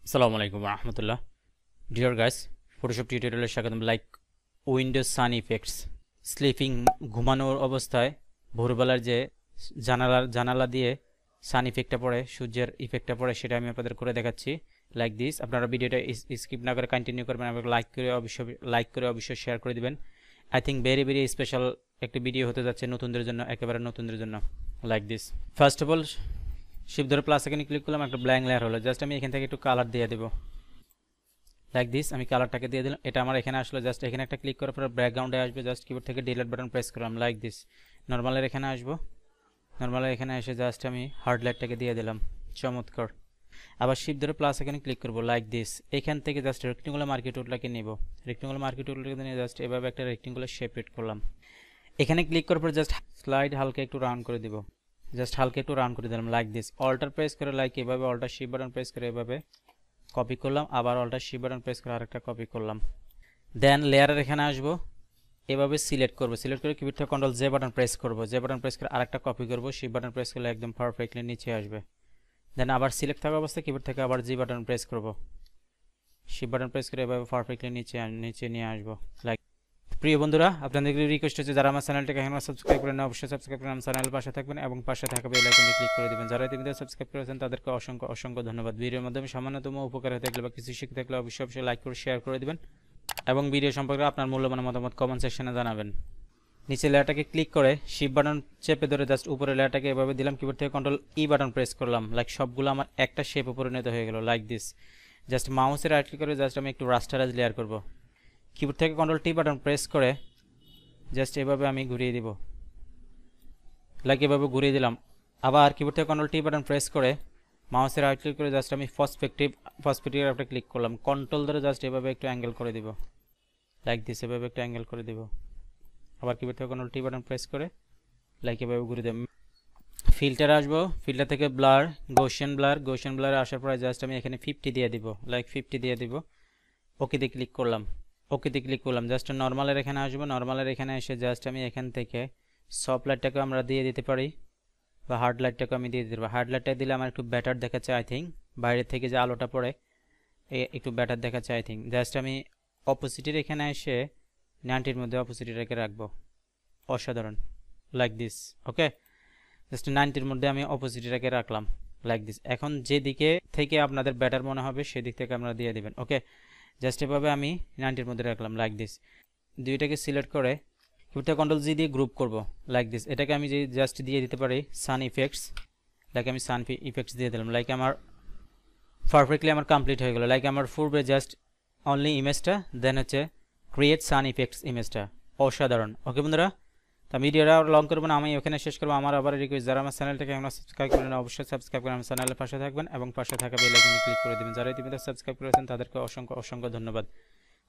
আসসালামু আলাইকুম রহমতুল্লাহ। Deer guys, Photoshop টিউটোরিয়ালে স্বাগতম। লাইক উইন্ডোজ সান ইফেক্টস, স্লিপিং, ঘুমানোর অবস্থায় ভোরবেলার যে জানালা দিয়ে সান ইফেক্টটা পড়ে, সূর্যের ইফেক্টটা পড়ে, সেটা আমি আপনাদের করে দেখাচ্ছি। লাইক দিস, আপনারা ভিডিওটা স্কিপ না করে কন্টিনিউ করবেন এবং লাইক করে অবশ্যই শেয়ার করে দিবেন। I think very very special একটি ভিডিও হতে যাচ্ছে নতুনদের জন্য, একেবারে নতুনদের জন্য। Like this, first of all shift ধরে প্লাস এখানে ক্লিক করলাম, একটা ব্ল্যাঙ্ক লেয়ার হলো। জাস্ট আমি এখান থেকে একটু কালার দিয়ে দেবো। লাইক দিস, আমি কালারটাকে দিয়ে দিলাম। এটা আমার এখানে আসলো। জাস্ট এখানে একটা ক্লিক করার পর ব্যাকগ্রাউন্ডে আসবে। জাস্ট কিবোর্ড থেকে ডিলিট বাটন প্রেস করলাম। লাইক দিস, নর্মালের এখানে আসবো। নর্মালের এখানে এসে জাস্ট আমি হার্ড লাইটটাকে দিয়ে দিলাম। চমৎকার। আবার শিফট ধরে প্লাস এখানে ক্লিক করবো। লাইক দিস, এখান থেকে জাস্ট রেক্টেঙ্গুলার মার্কি টুলটাকে নিব। রেক্টেঙ্গুলার মার্কি টুলটাকে নিয়ে জাস্ট এভাবে একটা রেক্টেঙ্গুলার শেপ এড করলাম। এখানে ক্লিক করার পর জাস্ট স্লাইড হালকা একটু রাউন্ড করে দিব। জাস্ট হালকা একটু রাউন্ড করে দিলাম। লাইক দিস, অল্টার প্রেস করে লাইক এভাবে অল্টার শিফট বাটন প্রেস করে এভাবে কপি করলাম। আবার অল্টার শিফট বাটন প্রেস করে আরেকটা কপি করলাম। দেন লেয়ারের এখানে আসবো, এভাবে সিলেক্ট করব। সিলেক্ট করে কিবোর্ড থেকে কন্ট্রোল জে বাটন প্রেস করব। জে বাটন প্রেস করে আরেকটা কপি করব। শিফট বাটন প্রেস করলে একদম পারফেক্টলি নিচে আসবে। দেন আবার সিলেক্ট থাকা অবস্থায় কিবোর্ড থেকে আবার জি বাটন প্রেস করব। শিফট বাটন প্রেস করে এভাবে পারফেক্টলি নিচে নিয়ে আসবো। লাইক, প্রিয় বন্ধুরা, আপনাদের রিকোয়েস্ট হচ্ছে যারা আমার চ্যানেলটাকে এখনো সাবস্ক্রাইব করেন না, অবশ্যই সাবস্ক্রাইব করে আমার চ্যানেলের পাশে থাকবেন এবং পাশে থাকা বেল আইকনে ক্লিক করে দিবেন। যারা ইতিমধ্যে সাবস্ক্রাইব করেছেন তাদেরকে অসংখ্য অসংখ্য ধন্যবাদ। ভিডিওর মাধ্যমে সামান্যতম উপকার হয়ে থাকলে বা কিছু শিখতে থাকলে অবশ্যই লাইক করে শেয়ার করে দিবেন এবং ভিডিও সম্পর্কে আপনার মূল্যবান মতামত কমেন্ট সেকশনে জানাবেন। নিচে লেয়ারটাকে ক্লিক করে শিফট বাটন চেপে ধরে জাস্ট উপরে লেয়ারটাকে এভাবে দিলাম। কিবোর্ড থেকে কন্ট্রোল ই বাটন প্রেস করলাম। লাইক সবগুলো আমার একটা শেপে পরিণত হয়ে গেল। লাইক দিস, জাস্ট মাউসের রাইট ক্লিক করে জাস্ট আমি একটু রাস্টারাইজ লেয়ার করব। কিবোর্ড থেকে কন্ট্রোল টি বাটন প্রেস করে জাস্ট এভাবে আমি ঘুরিয়ে দিব। লাইক এভাবে ঘুরিয়ে দিলাম। আবার কিবোর্ড থেকে কন্ট্রোল টি বাটন প্রেস করে মাউসের রাইট ক্লিক করে জাস্ট আমি পার্সপেক্টিভ একটা ক্লিক করলাম। কন্ট্রোল ধরে জাস্ট এভাবে একটু অ্যাঙ্গেল করে দিব। লাইক দিস, এভাবে একটু অ্যাঙ্গেল করে দিব। আবার কিবোর্ড থেকে কন্ট্রোল টি বাটন প্রেস করে লাইক এভাবে ঘুরিয়ে দেব। ফিল্টার আসবো, ফিল্টার থেকে ব্লার, গোশিয়ান ব্লার আসার পরে জাস্ট আমি এখানে 50 দিয়ে দিব। লাইক 50 দিয়ে দিব। ওকেতে ক্লিক করলাম। জাস্ট নর্মালের এখানে আসবো। নর্মালের এখানে এসে জাস্ট আমি এখান থেকে সফট লাইটটাকে আমরা দিয়ে দিতে পারি বা হার্ড লাইটটাকে আমি দিয়ে দিতে পারি। হার্ড লাইটটা দিলে আমার একটু বেটার দেখাচ্ছে আই থিঙ্ক। বাইরে থেকে যে আলোটা পড়ে একটু বেটার দেখাচ্ছে আই থিঙ্ক। জাস্ট আমি অপোজিটের এখানে এসে 90-র মধ্যে অপোজিটটাকে রাখবো। অসাধারণ। Like this, okay. জাস্ট 90-র মধ্যে আমি অপোজিটটাকে রাখলাম। লাইক দিস, এখন যে দিকে থেকে আপনাদের বেটার মনে হবে সেদিক থেকে আপনারা দিয়ে দিবেন। ওকে, জাস্ট এভাবে আমি 90-র মধ্যে রাখলাম। লাইক দিস, দুইটাকে সিলেক্ট করে কিবোর্ড থেকে কন্ট্রোল জি দিয়ে গ্রুপ করব। লাইক দিস, এটাকে আমি যে জাস্ট দিয়ে দিতে পারি সান ইফেক্টস। লাইক আমি সান ইফেক্টস দিয়ে দিলাম। লাইক আমার পারফেক্টলি আমার কমপ্লিট হয়ে গেল। লাইক আমার পূর্বে জাস্ট অনলি ইমেজটা, দেন হচ্ছে ক্রিয়েট সান ইফেক্টস ইমেজটা। অসাধারণ। ওকে বন্ধুরা, তা ভিডিওটা লং করবো না, আমি ওখানে শেষ করবো। আমার আবার রিকোয়েস্ট, যারা আমার চ্যানেলটাকে এখন সাবস্ক্রাইব করেন অবশ্যই সাবস্ক্রাইব করে আমার চ্যানেলের পাশে থাকবেন এবং পাশে থাকা বেল আইকনে ক্লিক করে দেবেন। যারা ইতিমধ্যে সাবস্ক্রাইব করেছেন তাদেরকে অসংখ্য অসংখ্য ধন্যবাদ।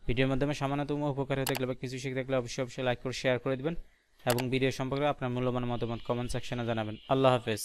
ভিডিওর মাধ্যমে সামান্যতম উপকার হয়ে থাকলে বা কিছু শিখে থাকলে অবশ্যই লাইক করে শেয়ার করে দেবেন এবং ভিডিও সম্পর্কে আপনার মূল্যবান মতামত কমেন্ট সেকশনে জানাবেন। আল্লাহ হাফেজ।